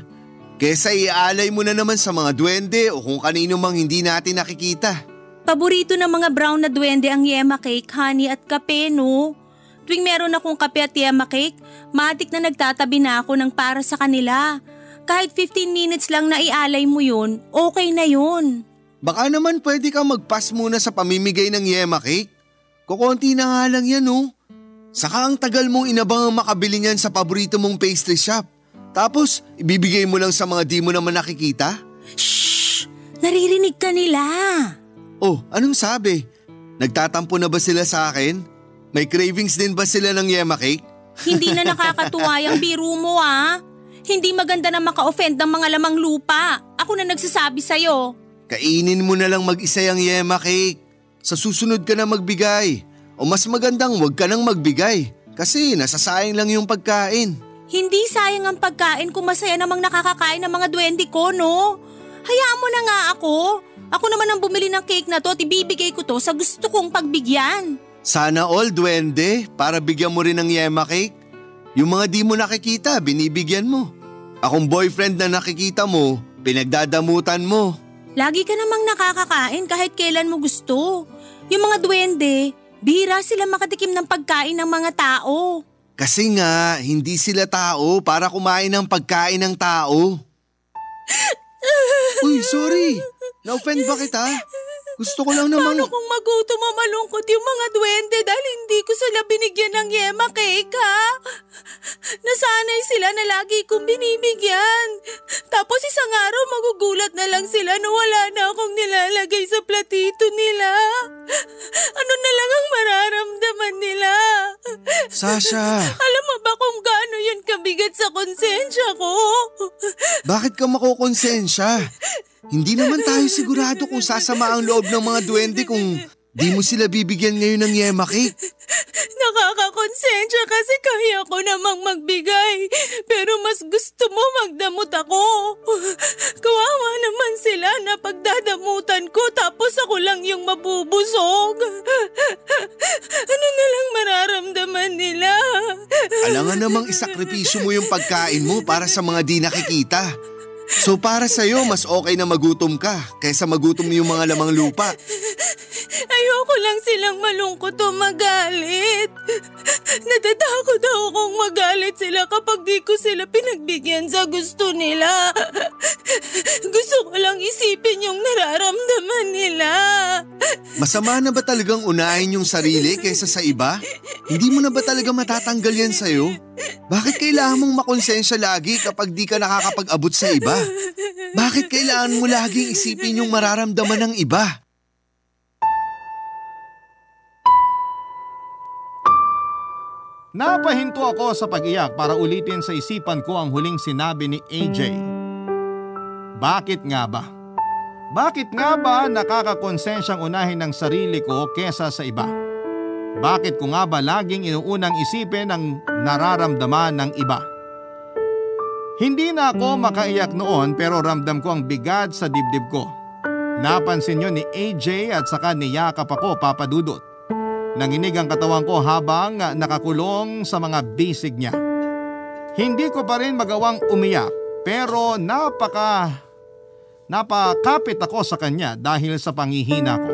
Kesa iaalay mo na naman sa mga duwende o kung kanino mang hindi natin nakikita. Paborito ng mga brown na duwende ang yema cake, honey at kape, no? Tuwing meron akong kape at yema cake, matik na nagtatabi na ako ng para sa kanila. Kahit 15 minutes lang na ialay mo yun, okay na yun. Baka naman pwede kang mag-pass muna sa pamimigay ng yema cake. Kukunti na nga lang yan oh. Saka ang tagal mong inabang makabili niyan sa paborito mong pastry shop. Tapos ibibigay mo lang sa mga di mo naman nakikita? Shhh! Naririnig ka nila. Oh, anong sabi? Nagtatampo na ba sila sa akin? May cravings din ba sila ng yema cake? Hindi na nakakatuwa yung biro mo ah. Hindi maganda na maka-offend ng mga lamang lupa. Ako na nagsasabi sa'yo. Kainin mo na lang mag-isa yung yema cake. Sa susunod ka na magbigay. O mas magandang wag ka nang magbigay kasi nasasayang lang yung pagkain. Hindi sayang ang pagkain kung masaya namang nakakakain ng mga duwende ko, no? Hayaan mo na nga ako. Ako naman ang bumili ng cake na to at ibibigay ko to sa gusto kong pagbigyan. Sana all, duwende, para bigyan mo rin ng yema cake. Yung mga di mo nakikita, binibigyan mo. Akong boyfriend na nakikita mo, pinagdadamutan mo. Lagi ka namang nakakakain kahit kailan mo gusto. Yung mga duwende, bihira sila makatikim ng pagkain ng mga tao. Kasi nga, hindi sila tao para kumain ng pagkain ng tao. Uy, sorry. Na-offend ba kita? Gusto ko lang namang… Paano kung magutom o malungkot yung mga duwende dahil hindi ko sila binigyan ng yema cake, ha? Nasanay sila na lagi kong binibigyan. Tapos isang araw magugulat na lang sila na wala na akong nilalagay sa platito nila. Ano na lang ang mararamdaman nila? Sasha! Alam mo ba kung gaano yun kabigat sa konsensya ko? Bakit ka makokonsensya? Hindi naman tayo sigurado kung sasama ang loob ng mga duwende kung di mo sila bibigyan ngayon ng yema cake. Nakakakonsensya kasi kaya ko namang magbigay. Pero mas gusto mo magdamot ako. Kawawa naman sila na pagdadamutan ko tapos ako lang yung mabubusog. Ano na lang mararamdaman nila? Alangan namang isakripisyo mo yung pagkain mo para sa mga di nakikita. So para sa'yo, mas okay na magutom ka kaysa magutom yung mga lamang lupa. Ayoko lang silang malungkot o magalit. Natatakot akong magalit sila kapag di ko sila pinagbigyan sa gusto nila. Gusto ko lang isipin yung nararamdaman nila. Masama na ba talagang unahin yung sarili kaysa sa iba? Hindi mo na ba talaga matatanggal yan sa'yo? Bakit kailangan mong makonsensya lagi kapag di ka nakakapag-abot sa iba? Bakit kailangan mo laging isipin yung mararamdaman ng iba? Napahinto ako sa pag-iyak para ulitin sa isipan ko ang huling sinabi ni AJ. Bakit nga ba? Bakit nga ba nakakakonsensyang unahin ng sarili ko kesa sa iba? Bakit ko nga ba laging inuunang isipin ang nararamdaman ng iba? Hindi na ako makaiyak noon pero ramdam ko ang bigat sa dibdib ko. Napansin yun ni AJ at saka niyakap ako, Papa Dudut. Nanginig ang katawan ko habang nakakulong sa mga bisig niya. Hindi ko pa rin magawang umiyak pero napakapit ako sa kanya dahil sa panghihina ko.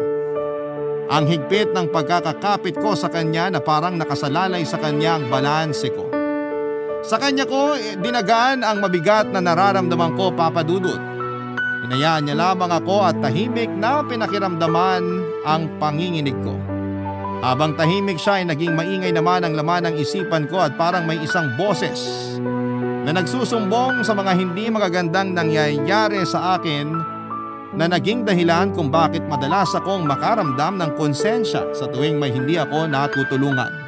Ang higpit ng pagkakakapit ko sa kanya na parang nakasalalay sa kanya ang balanse ko. Sa kanya ko dinagaan ang mabigat na nararamdaman ko, Papa Dudut. Hinayaan niya lamang ako at tahimik na pinakiramdaman ang panginginig ko. Habang tahimik siya ay naging maingay naman ang laman ng isipan ko at parang may isang boses na nagsusumbong sa mga hindi magagandang nangyayari sa akin na naging dahilan kung bakit madalas akong makaramdam ng konsensya sa tuwing may hindi ako natutulungan.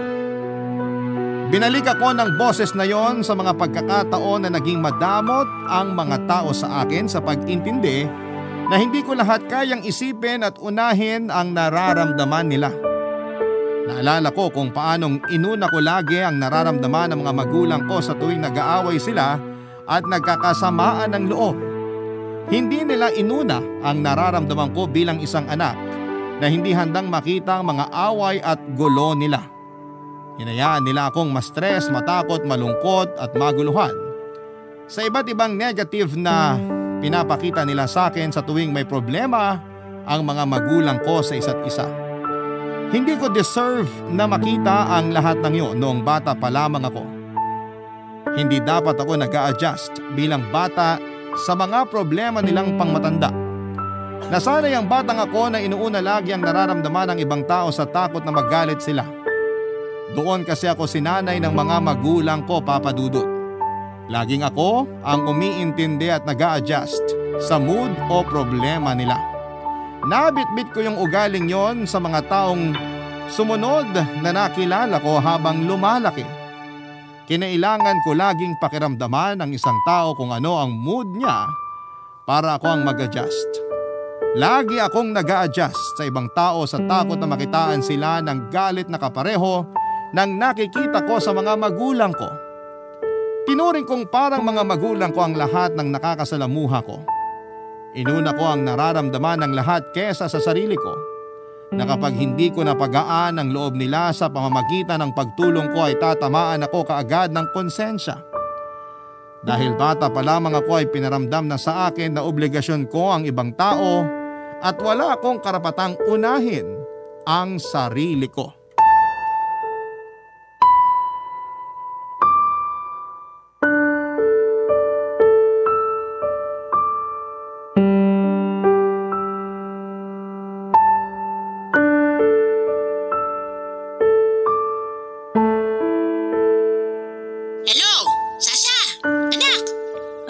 Binalik ako ng boses na yon sa mga pagkakataon na naging madamot ang mga tao sa akin sa pag-intindi na hindi ko lahat kayang isipin at unahin ang nararamdaman nila. Naalala ko kung paanong inuna ko lagi ang nararamdaman ng mga magulang ko sa tuwing nag-aaway sila at nagkakasamaan ng loob. Hindi nila inuna ang nararamdaman ko bilang isang anak na hindi handang makita ang mga away at gulo nila. Hinayaan nila akong ma-stress, matakot, malungkot at maguluhan sa iba't ibang negative na pinapakita nila sa akin sa tuwing may problema ang mga magulang ko sa isa't isa. Hindi ko deserve na makita ang lahat ng iyon noong bata pa lamang ako. Hindi dapat ako nag-a-adjust bilang bata sa mga problema nilang pangmatanda. Nasanay ang batang ako na inuuna lagi ang nararamdaman ng ibang tao sa takot na magalit sila. Doon kasi ako sinanay ng mga magulang ko, Papa Dudut. Laging ako ang umiintindi at nag-a-adjust sa mood o problema nila. Nabitbit ko yung ugaling yon sa mga taong sumunod na nakilala ko habang lumalaki. Kinailangan ko laging pakiramdaman ng isang tao kung ano ang mood niya para ako ang mag-adjust. Lagi akong nag-a-adjust sa ibang tao sa takot na makitaan sila ng galit na kapareho ng nakikita ko sa mga magulang ko. Tinuring kong parang mga magulang ko ang lahat ng nakakasalamuha ko. Inuna ko ang nararamdaman ng lahat kesa sa sarili ko, na kapag hindi ko napagaan ang loob nila sa pamamagitan ng pagtulong ko ay tatamaan ako kaagad ng konsensya. Dahil bata pa lamang ako ay pinaramdam na sa akin na obligasyon ko ang ibang tao at wala akong karapatang unahin ang sarili ko.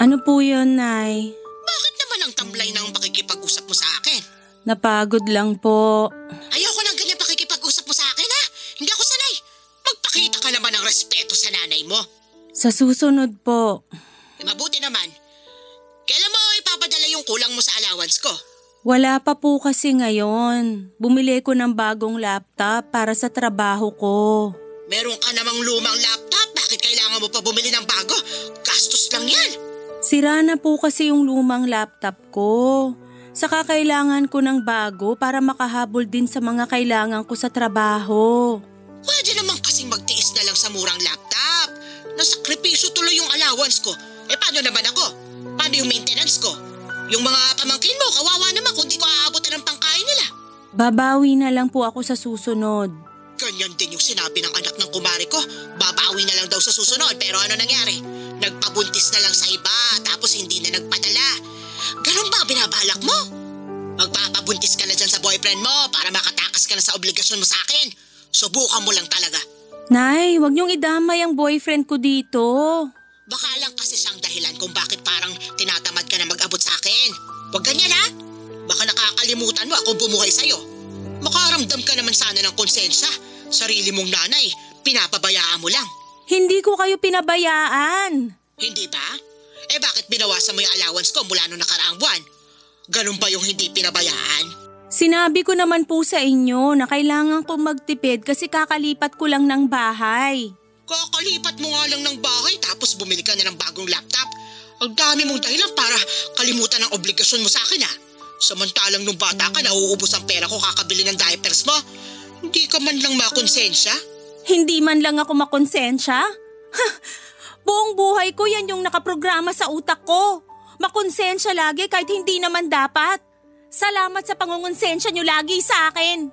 Ano po yun, Nay? Bakit naman ang tamlay ng pakikipag-usap mo sa akin? Napagod lang po. Ayoko ng ganyan pakikipag-usap mo sa akin, ha? Hindi ako sanay. Magpakita ka naman ng respeto sa nanay mo. Sa susunod po. Mabuti naman. Kailan mo ipapadala yung kulang mo sa allowance ko? Wala pa po kasi ngayon. Bumili ko ng bagong laptop para sa trabaho ko. Meron ka namang lumang laptop. Bakit kailangan mo pa bumili ng bago? Gastos lang yan. Sira na po kasi yung lumang laptop ko. Saka kailangan ko ng bago para makahabol din sa mga kailangan ko sa trabaho. Pwede naman kasing magtiis na lang sa murang laptop. Nasakripisyo tuloy yung allowance ko. Paano naman ako? Paano yung maintenance ko? Yung mga pamangkin mo, kawawa naman kung di ko aabutan ng pangkain nila. Babawi na lang po ako sa susunod. Ganyan din yung sinabi ng anak ng kumare ko. Babawi na lang daw sa susunod, pero ano nangyari? Nagpabuntis na lang sa iba, tapos hindi na nagpadala. Ganun ba binabalak mo? Magpapabuntis ka na dyan sa boyfriend mo para makatakas ka na sa obligasyon mo sa akin. Subukan mo lang talaga. Nay, wag niyong idamay ang boyfriend ko dito. Baka lang kasi siyang dahilan kung bakit parang tinatamad ka na mag-abot sa akin. Huwag ganyan, ha? Baka nakakalimutan mo akong bumuhay sa'yo. Makaramdam ka naman sana ng konsensya. Sarili mong nanay, pinapabayaan mo lang. Hindi ko kayo pinabayaan. Hindi ba? Bakit binawasan mo yung allowance ko mula nung nakaraang buwan? Ganun ba yung hindi pinabayaan? Sinabi ko naman po sa inyo na kailangan kong magtipid kasi kakalipat ko lang ng bahay. Kakalipat mo nga lang ng bahay tapos bumili ka na ng bagong laptop. Ang dami mong dahilan para kalimutan ang obligasyon mo sa akin, ha? Samantalang nung bata ka, nauubos ang pera ko kakabili ng diapers mo. Hindi ka man lang makonsensya? Hindi man lang ako makonsensya? Buong buhay ko yan yung nakaprograma sa utak ko. Makonsensya lagi kahit hindi naman dapat. Salamat sa pangungonsensya nyo lagi sa akin.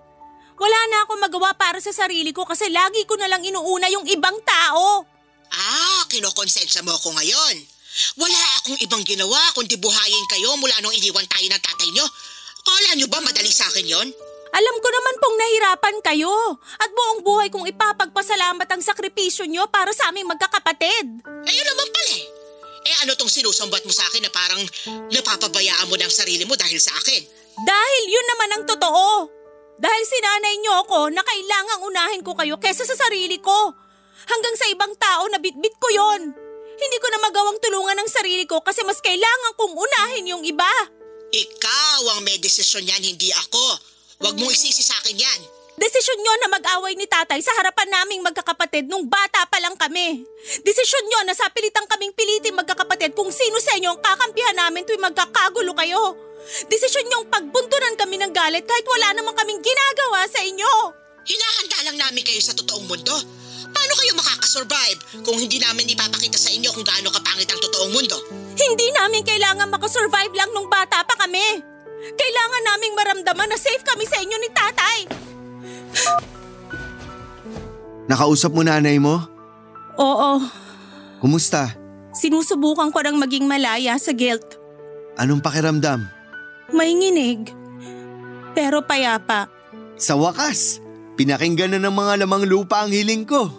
Wala na akong magawa para sa sarili ko kasi lagi ko na lang inuuna yung ibang tao. Kinokonsensya mo ako ngayon. Wala akong ibang ginawa kundi buhayin kayo mula nung iniwan tayo ng tatay nyo. Akala nyo ba madali sa akin yon? Alam ko naman pong nahirapan kayo at buong buhay kong ipapagpasalamat ang sakripisyo nyo para sa aming magkakapatid. Ayun naman pala eh. Ano tong sinusumbat mo sa akin na parang napapabayaan mo ng sarili mo dahil sa akin? Dahil yun naman ang totoo. Dahil sinanay nyo ako na kailangang unahin ko kayo kesa sa sarili ko. Hanggang sa ibang tao na bitbit ko yon. Hindi ko na magawang tulungan ang sarili ko kasi mas kailangan kong unahin yung iba. Ikaw ang may desisyon yan, hindi ako. Huwag mong isisi sa akin yan. Desisyon nyo na mag-away ni tatay sa harapan naming magkakapatid nung bata pa lang kami. Desisyon nyo na sa pilitang kaming pilitin magkakapatid kung sino sa inyo ang kakampihan namin tuwing magkakagulo kayo. Desisyon nyong pagbuntunan kami ng galit kahit wala namang kaming ginagawa sa inyo. Hinahanda lang namin kayo sa totoong mundo. Paano kayo makakasurvive kung hindi namin ipapakita sa inyo kung gaano kapangit ang totoong mundo? Hindi namin kailangan makasurvive lang nung bata pa kami. Kailangan naming maramdaman na safe kami sa inyo ni tatay. Nakausap mo nanay mo? Oo. Kumusta? Sinusubukan ko nang maging malaya sa guilt. Anong pakiramdam? May nginig. Pero payapa. Sa wakas, pinakinggan na ng mga lamang lupa ang hiling ko.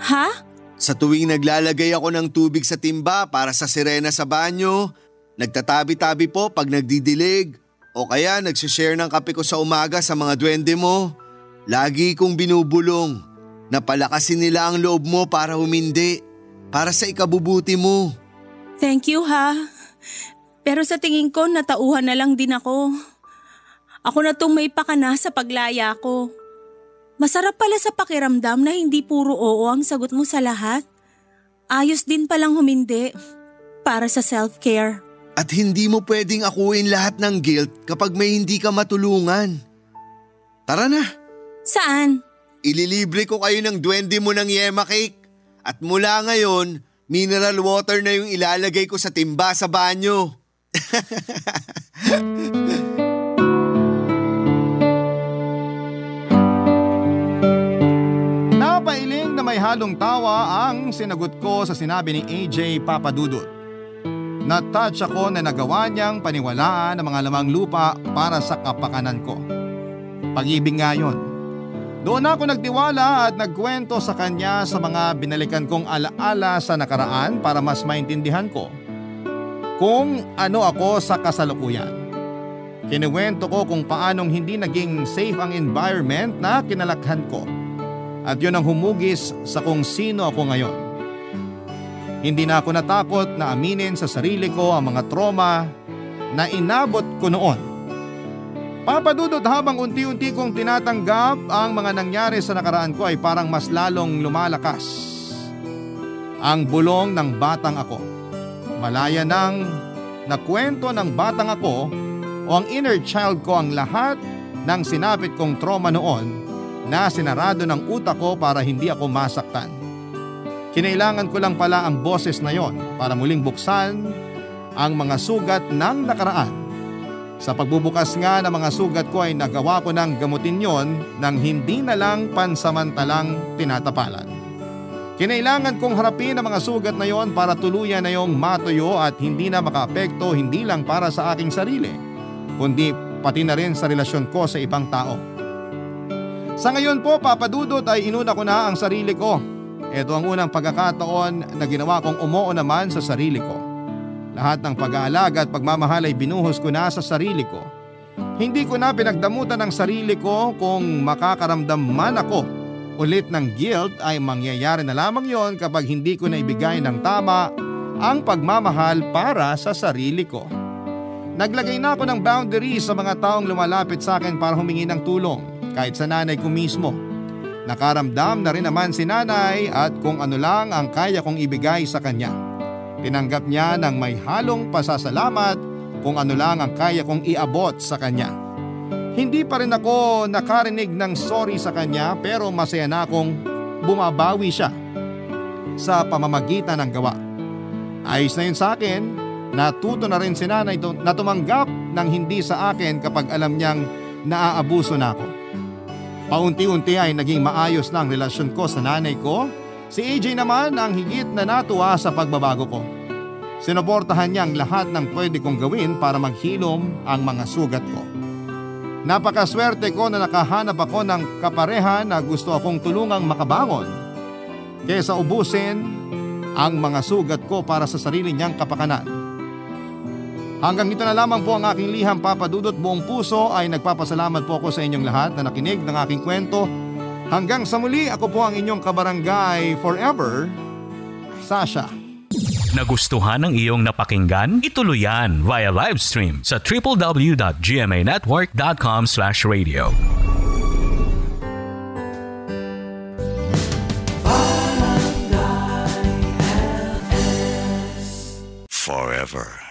Ha? Sa tuwing naglalagay ako ng tubig sa timba para sa sirena sa banyo, nagtatabi-tabi po pag nagdidilig, o kaya nagsishare ng kape ko sa umaga sa mga duwende mo. Lagi kong binubulong na palakasin nila ang loob mo para humindi, para sa ikabubuti mo. Thank you ha. Pero sa tingin ko natauhan na lang din ako. Ako na tong may pakana sa paglaya ko. Masarap pala sa pakiramdam na hindi puro oo ang sagot mo sa lahat. Ayos din palang humindi para sa self-care. At hindi mo pwedeng akuin lahat ng guilt kapag may hindi ka matulungan. Tara na. Saan? Ililibre ko kayo ng duwende mo ng yema cake. At mula ngayon, mineral water na yung ilalagay ko sa timba sa banyo. Napailing na may halong tawa ang sinagot ko sa sinabi ni AJ Papadudut. Na-touch ako na nagawa niyang paniwalaan ng mga lamang lupa para sa kapakanan ko. Pag-ibig nga yun. Doon ako nagtiwala at nagkwento sa kanya sa mga binalikan kong alaala sa nakaraan para mas maintindihan ko kung ano ako sa kasalukuyan. Kinuwento ko kung paanong hindi naging safe ang environment na kinalakhan ko. At yun ang humugis sa kung sino ako ngayon. Hindi na ako natakot na aminin sa sarili ko ang mga trauma na inabot ko noon. Papadudot, habang unti-unti kong tinatanggap ang mga nangyari sa nakaraan ko ay parang mas lalong lumalakas ang bulong ng batang ako. Malaya nang nakwento ng batang ako o ang inner child ko ang lahat ng sinapit kong trauma noon na sinarado ng utak ko para hindi ako masaktan. Kinailangan ko lang pala ang boses na yon para muling buksan ang mga sugat ng nakaraan. Sa pagbubukas nga ng mga sugat ko ay nagawa ko ng gamutin yon nang hindi na lang pansamantalang tinatapalan. Kinailangan kong harapin ang mga sugat na yon para tuluyan na yung matuyo at hindi na makaapekto hindi lang para sa aking sarili, kundi pati na rin sa relasyon ko sa ibang tao. Sa ngayon po, Papadudot, ay inuna ko na ang sarili ko. Ito ang unang pagkakataon na ginawa kong umuo naman sa sarili ko. Lahat ng pag-aalaga at pagmamahal ay binuhos ko na sa sarili ko. Hindi ko na pinagdamutan ang sarili ko. Kung makakaramdam man ako ulit ng guilt ay mangyayari na lamang yon kapag hindi ko na ibigay ng tama ang pagmamahal para sa sarili ko. Naglagay na ako ng boundaries sa mga taong lumalapit sa akin para humingi ng tulong, kahit sa nanay ko mismo. Nakaramdam na rin naman si nanay at kung ano lang ang kaya kong ibigay sa kanya. Tinanggap niya ng may halong pasasalamat kung ano lang ang kaya kong iabot sa kanya. Hindi pa rin ako nakarinig ng sorry sa kanya, pero masaya na akong bumabawi siya sa pamamagitan ng gawa. Ayos na yun sa akin, natuto na rin si nanay na tumanggap ng hindi sa akin kapag alam niyang naaabuso na ako. Paunti-unti ay naging maayos na ang relasyon ko sa nanay ko. Si AJ naman ang higit na natuwa sa pagbabago ko. Sinuportahan niya ang lahat ng pwede kong gawin para maghilom ang mga sugat ko. Napakaswerte ko na nakahanap ako ng kapareha na gusto akong tulungang makabangon kaysa ubusin ang mga sugat ko para sa sarili niyang kapakanan. Hanggang ito na lamang po ang aking liham, Papadudot. Buong puso ay nagpapasalamat po ako sa inyong lahat na nakinig ng aking kwento. Hanggang sa muli, ako po ang inyong kabarangay forever, Sasha. Nagustuhan ng iyong napakinggan? Ituloy yan via live stream sa www.gmanetwork.com/radio. Forever.